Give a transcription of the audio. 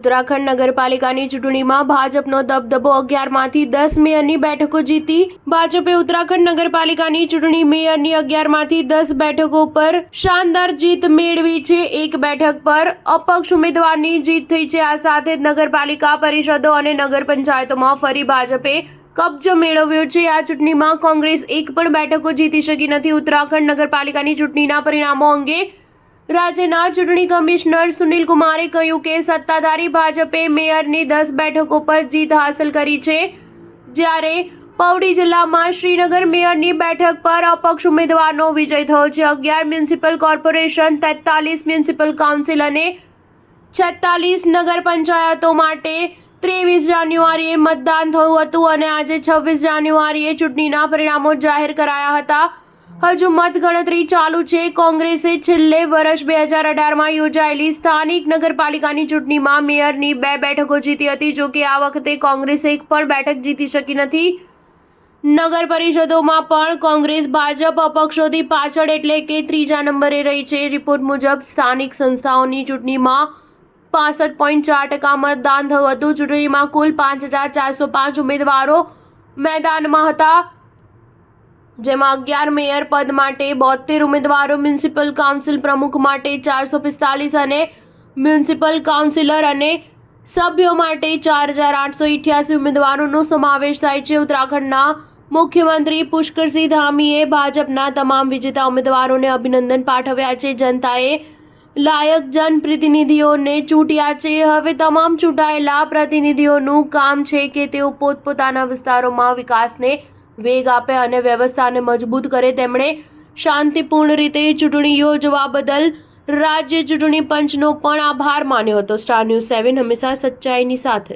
ઉત્તરાખંડ નગરપાલિકાની ચૂંટણીમાં ભાજપનો દબદબો 11માંથી 10 મેયરની બેઠકો જીતી. ભાજપે ઉત્તરાખંડ નગરપાલિકાની ચૂંટણી મેયરની 11માંથી 10 બેઠકો પર શાનદાર જીત મેળવી છે. એક બેઠક પર અપક્ષ ઉમેદવારની જીત થઈ છે. આ સાથે જ નગરપાલિકા પરિષદો અને નગર પંચાયતોમાં ફરી ભાજપે કબજો મેળવ્યો છે. આ ચૂંટણીમાં કોંગ્રેસ એક પણ બેઠકો જીતી શકી નથી. ઉત્તરાખંડ નગરપાલિકાની ચૂંટણીના પરિણામો અંગે રાજ્યના ચૂંટણી કમિશનર સુનિલ કુમારે કહ્યું કે સત્તાધારી ભાજપે મેયરની 10 બેઠકો પર જીત હાંસલ કરી છે, જ્યારે પૌડી જિલ્લામાં શ્રીનગર મેયરની બેઠક પર અપક્ષ ઉમેદવારનો વિજય થયો છે. 11 મ્યુનિસિપલ કોર્પોરેશન, 43 મ્યુનિસિપલ કાઉન્સિલ અને 46 નગર પંચાયતો માટે 23 જાન્યુઆરીએ મતદાન થયું હતું અને આજે 26 જાન્યુઆરીએ ચૂંટણીના પરિણામો જાહેર કરાયા હતા. હજુ મતગણતરી ચાલુ છે. કોંગ્રેસે છેલ્લે વર્ષ 2018માં યોજાયેલી સ્થાનિક નગરપાલિકાની ચૂંટણીમાં મેયરની 2 બેઠકો જીતી હતી. જોકે આ વખતે કોંગ્રેસે એક પણ બેઠક જીતી શકી નથી. નગર પરિષદોમાં પણ કોંગ્રેસ ભાજપ અપક્ષોથી પાછળ એટલે કે 3જા નંબરે રહી છે. રિપોર્ટ મુજબ સ્થાનિક સંસ્થાઓની ચૂંટણીમાં 65.4% મતદાન થયું હતું. ચૂંટણીમાં કુલ 5,405 ઉમેદવારો મેદાનમાં હતા, જેમાં 11 મેયર પદ માટે 72 ઉમેદવારો, મ્યુનિસિપલ કાઉન્સિલ પ્રમુખ માટે 445 અને મ્યુનિસિપલ કાઉન્સિલર અને સભ્યો માટે 4,888 ઉમેદવારોનો સમાવેશ થાય છે. ઉત્તરાખંડના મુખ્યમંત્રી પુષ્કરસિંહ ધામીએ ભાજપના તમામ વિજેતા ઉમેદવારોને અભિનંદન પાઠવ્યા છે. જનતાએ લાયક જનપ્રતિનિધિઓને ચૂંટ્યા છે. હવે તમામ ચૂંટાયેલા પ્રતિનિધિઓનું કામ છે કે તેઓ પોતપોતાના વિસ્તારોમાં વિકાસને વેગ આપે અને વ્યવસ્થાને મજબૂત કરે. તેમણે શાંતિપૂર્ણ રીતે ચૂંટણી યોજવા બદલ રાજ્ય ચૂંટણી પંચનો પણ આભાર માન્યો હતો. સ્ટાર ન્યૂઝ 7 હંમેશા સચ્ચાઈની સાથે.